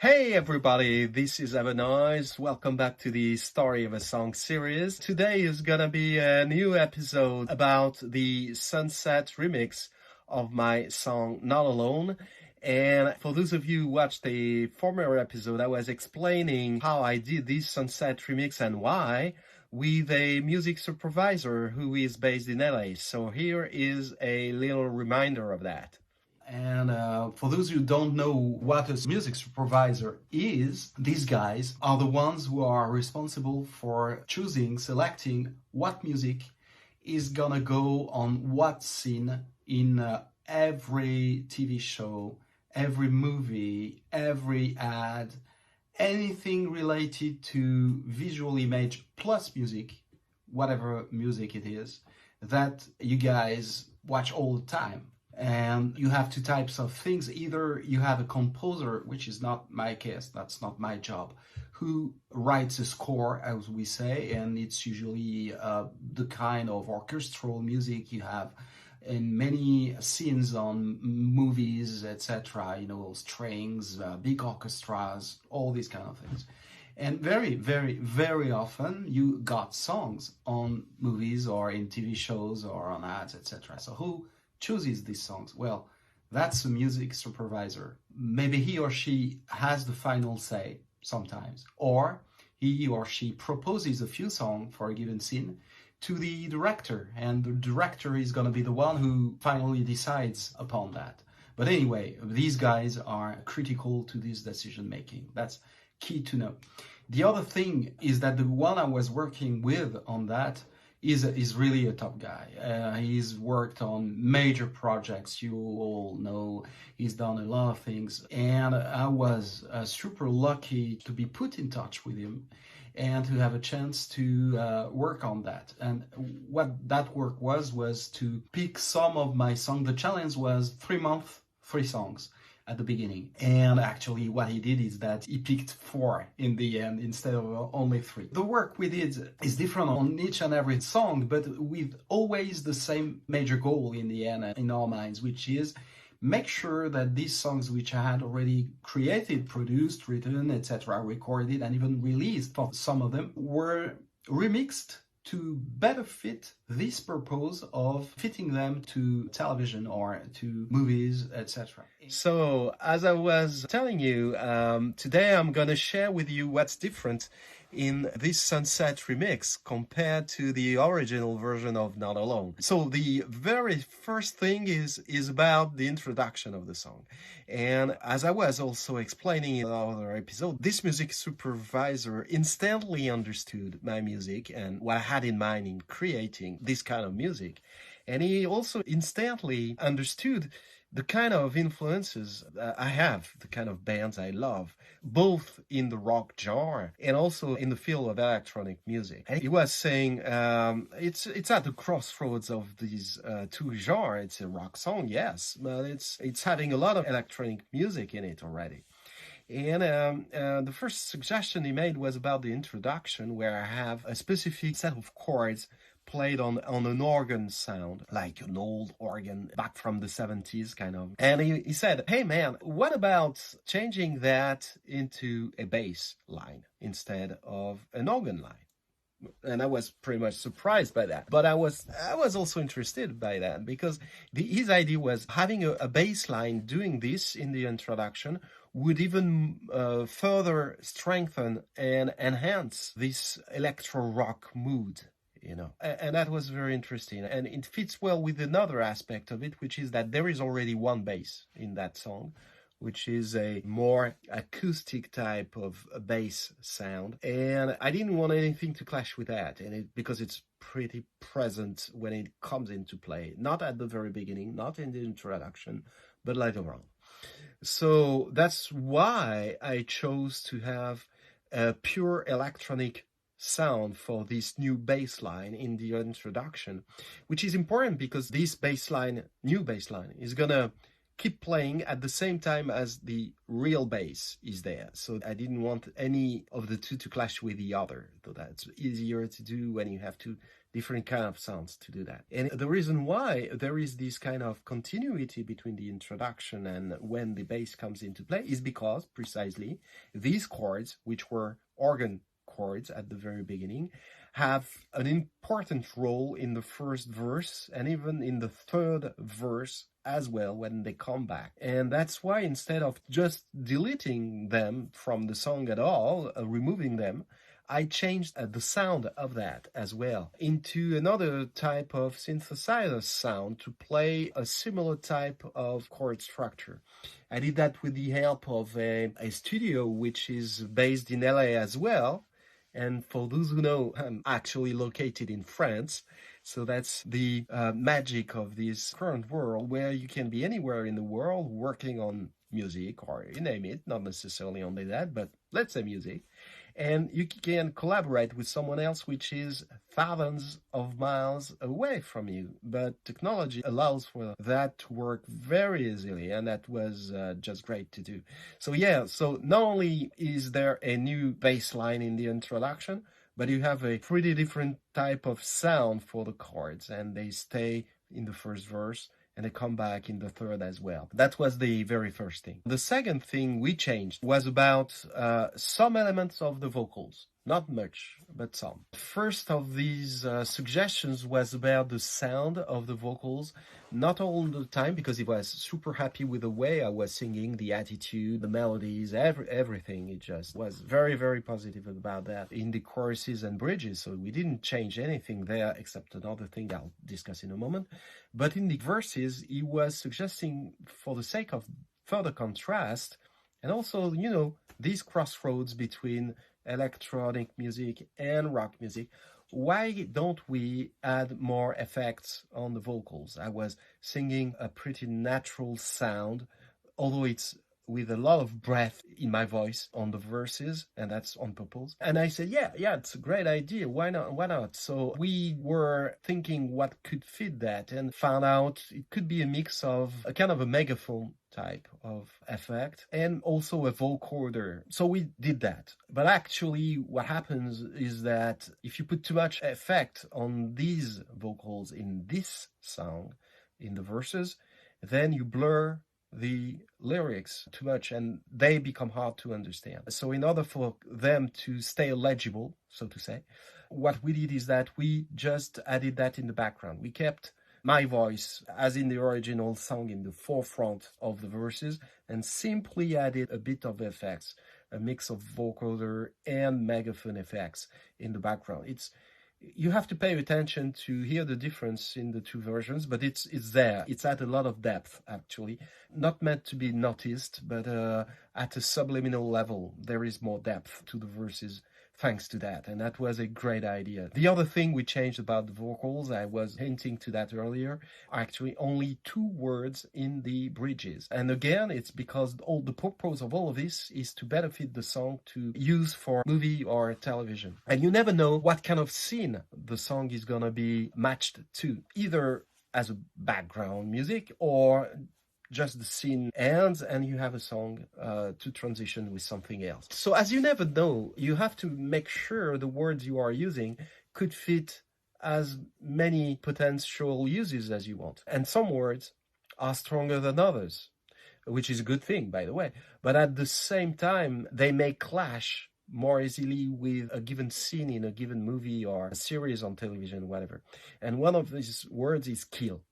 Hey everybody, this is EverNoize. Welcome back to the Story of a Song series. Today is gonna be a new episode about the Sunset remix of my song Not Alone. And for those of you who watched the former episode, I was explaining how I did this Sunset remix and why with a music supervisor who is based in LA. So here is a little reminder of that. And for those who don't know what a music supervisor is, these guys are the ones who are responsible for selecting what music is gonna go on what scene in every TV show, every movie, every ad, anything related to visual image plus music, whatever music it is, that you guys watch all the time. And you have two types of things. Either you have a composer, which is not my case, that's not my job, who writes a score, as we say, and it's usually the kind of orchestral music you have in many scenes on movies, etc. You know, strings, big orchestras, all these kind of things. And very, very, very often you got songs on movies or in TV shows or on ads, etc. So who chooses these songs? Well, that's a music supervisor. Maybe he or she has the final say sometimes, or he or she proposes a few songs for a given scene to the director, and the director is going to be the one who finally decides upon that. But anyway, these guys are critical to this decision making. That's key to know. The other thing is that the one I was working with on that is really a top guy. He's worked on major projects, you all know. He's done a lot of things, and I was super lucky to be put in touch with him and to have a chance to work on that. And what that work was to pick some of my songs. The challenge was 3 months, 3 songs at the beginning. And actually what he did is that he picked 4 in the end instead of only 3. The work we did is different on each and every song, but with always the same major goal in the end in our minds, which is make sure that these songs which I had already created, produced, written, etc., recorded, and even released for some of them were remixed to better fit this purpose of fitting them to television or to movies, etc. So, as I was telling you, today I'm going to share with you what's different in this Sunset remix compared to the original version of Not Alone. So the very first thing is about the introduction of the song. And as I was also explaining in another episode, this music supervisor instantly understood my music and what I had in mind in creating this kind of music. And he also instantly understood the kind of influences I have, the kind of bands I love, both in the rock genre and also in the field of electronic music. And he was saying it's at the crossroads of these two genres. It's a rock song, yes, but it's having a lot of electronic music in it already. And the first suggestion he made was about the introduction, where I have a specific set of chords played on an organ sound, like an old organ back from the 70s kind of. And he said, hey man, what about changing that into a bass line instead of an organ line? And I was pretty much surprised by that. But I was also interested by that, because his idea was having a bass line doing this in the introduction would even further strengthen and enhance this electro rock mood. You know, and that was very interesting, and it fits well with another aspect of it, which is that there is already one bass in that song, which is a more acoustic type of bass sound, and I didn't want anything to clash with that, and because it's pretty present when it comes into play, not at the very beginning, not in the introduction, but later on. So that's why I chose to have a pure electronic sound for this new bass line in the introduction, which is important because this new bass line is gonna keep playing at the same time as the real bass is there. So I didn't want any of the two to clash with the other. So that's easier to do when you have to different kind of sounds to do that. And the reason why there is this kind of continuity between the introduction and when the bass comes into play is because precisely these chords, which were organ chords at the very beginning, have an important role in the first verse and even in the third verse as well when they come back. And that's why instead of just deleting them from the song at all, removing them, I changed the sound of that as well into another type of synthesizer sound to play a similar type of chord structure. I did that with the help of a studio which is based in LA as well. And for those who know, I'm actually located in France. So that's the magic of this current world where you can be anywhere in the world working on music, or you name it, not necessarily only that, but let's say music. And you can collaborate with someone else which is thousands of miles away from you. But technology allows for that to work very easily, and that was just great to do. So yeah, so not only is there a new bass line in the introduction, but you have a pretty different type of sound for the chords, and they stay in the first verse and they come back in the third as well. That was the very first thing. The second thing we changed was about some elements of the vocals. Not much, but some. First of these suggestions was about the sound of the vocals, not all the time, because he was super happy with the way I was singing, the attitude, the melodies, everything. It just was very, very positive about that in the choruses and bridges. So we didn't change anything there except another thing I'll discuss in a moment. But in the verses, he was suggesting, for the sake of further contrast, and also, you know, these crossroads between electronic music and rock music, why don't we add more effects on the vocals? I was singing a pretty natural sound, although it's with a lot of breath in my voice on the verses, and that's on purpose. And I said, yeah, it's a great idea. Why not? So we were thinking what could fit that and found out it could be a mix of a kind of a megaphone type of effect and also a vocoder. So we did that. But actually what happens is that if you put too much effect on these vocals in this song, in the verses, then you blur the lyrics too much and they become hard to understand. So in order for them to stay legible, so to say, what we did is that we just added that in the background. We kept my voice, as in the original song, in the forefront of the verses, and simply added a bit of effects, a mix of vocoder and megaphone effects in the background. You have to pay attention to hear the difference in the two versions, but it's there. It's at a lot of depth, actually. Not meant to be noticed, but at a subliminal level, there is more depth to the verses thanks to that, and that was a great idea. The other thing we changed about the vocals, I was hinting to that earlier, are actually only 2 words in the bridges. And again, it's because all the purpose of all of this is to better fit the song to use for movie or television. And you never know what kind of scene the song is gonna be matched to, either as a background music or just the scene ends and you have a song to transition with something else. So as you never know, you have to make sure the words you are using could fit as many potential uses as you want. And some words are stronger than others, which is a good thing, by the way. But at the same time, they may clash more easily with a given scene in a given movie or a series on television, whatever. And one of these words is kill.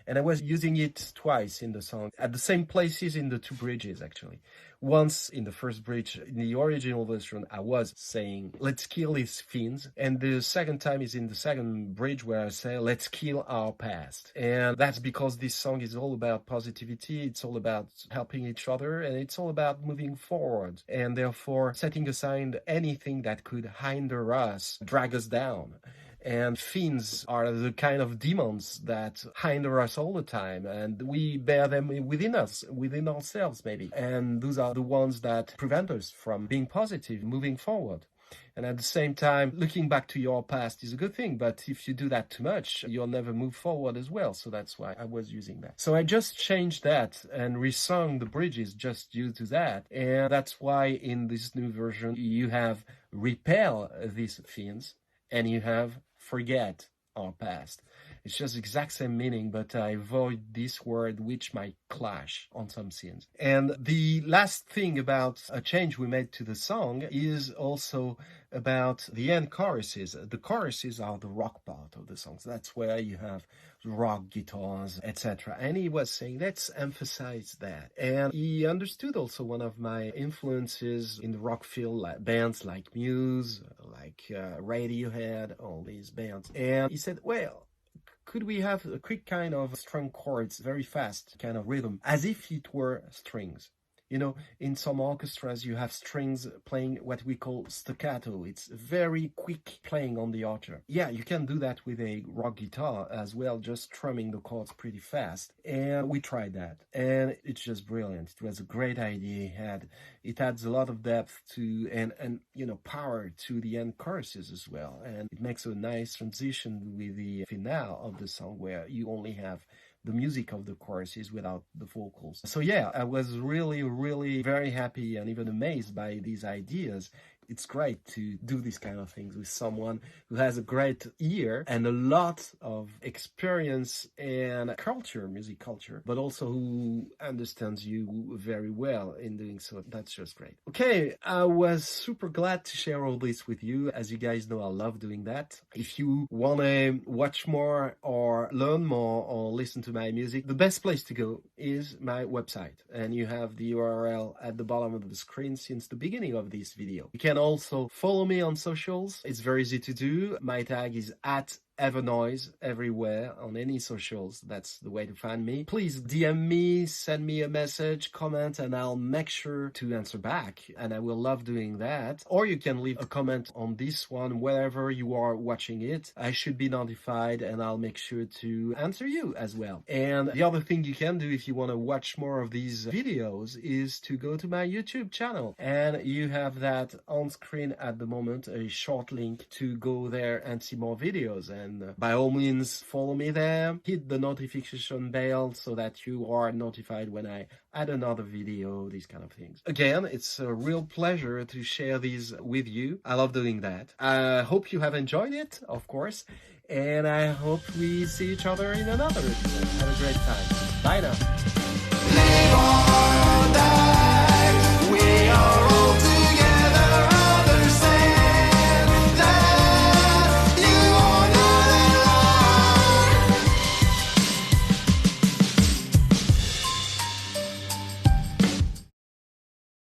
And I was using it twice in the song, at the same places in the 2 bridges, actually. Once in the first bridge, in the original version, I was saying, let's kill these fiends. And the second time is in the second bridge where I say, let's kill our past. And that's because this song is all about positivity. It's all about helping each other. And it's all about moving forward. And therefore, setting aside anything that could hinder us, drag us down. And fiends are the kind of demons that hinder us all the time, and we bear them within us, within ourselves maybe. And those are the ones that prevent us from being positive, moving forward. And at the same time, looking back to your past is a good thing, but if you do that too much, you'll never move forward as well. So that's why I was using that. So I just changed that and resung the bridges just due to that. And that's why in this new version, you have repel these fiends and you have forget our past. It's just exact same meaning, but I avoid this word which might clash on some scenes. And the last thing about a change we made to the song is also about the end choruses. The choruses are the rock part of the songs. That's where you have rock guitars, etc. And he was saying, let's emphasize that. And he understood also one of my influences in the rock field, like bands like Muse, like Radiohead, all these bands. And he said, well, could we have a quick kind of strung chords, very fast kind of rhythm, as if it were strings? You know, in some orchestras, you have strings playing what we call staccato. It's very quick playing on the archer. Yeah, you can do that with a rock guitar as well, just strumming the chords pretty fast. And we tried that, and it's just brilliant. It was a great idea. It adds a lot of depth to and you know, power to the end choruses as well. And it makes a nice transition with the finale of the song where you only have the music of the choruses without the vocals. So yeah, I was really very happy and even amazed by these ideas. It's great to do these kind of things with someone who has a great ear and a lot of experience and culture, music culture, but also who understands you very well in doing so. That's just great. Okay, I was super glad to share all this with you. As you guys know, I love doing that. If you want to watch more or learn more or listen to my music, the best place to go is my website. And you have the URL at the bottom of the screen since the beginning of this video. You can also follow me on socials. It's very easy to do. My tag is at EverNoize everywhere on any socials. That's the way to find me. Please DM me, send me a message, comment, and I'll make sure to answer back. And I will love doing that. Or you can leave a comment on this one wherever you are watching it. I should be notified and I'll make sure to answer you as well. And the other thing you can do if you want to watch more of these videos is to go to my YouTube channel. And you have that on screen at the moment, a short link to go there and see more videos. And by all means, follow me there, hit the notification bell so that you are notified when I add another video, these kind of things. Again, it's a real pleasure to share these with you. I love doing that. I hope you have enjoyed it, of course, and I hope we see each other in another episode. Have a great time. Bye now.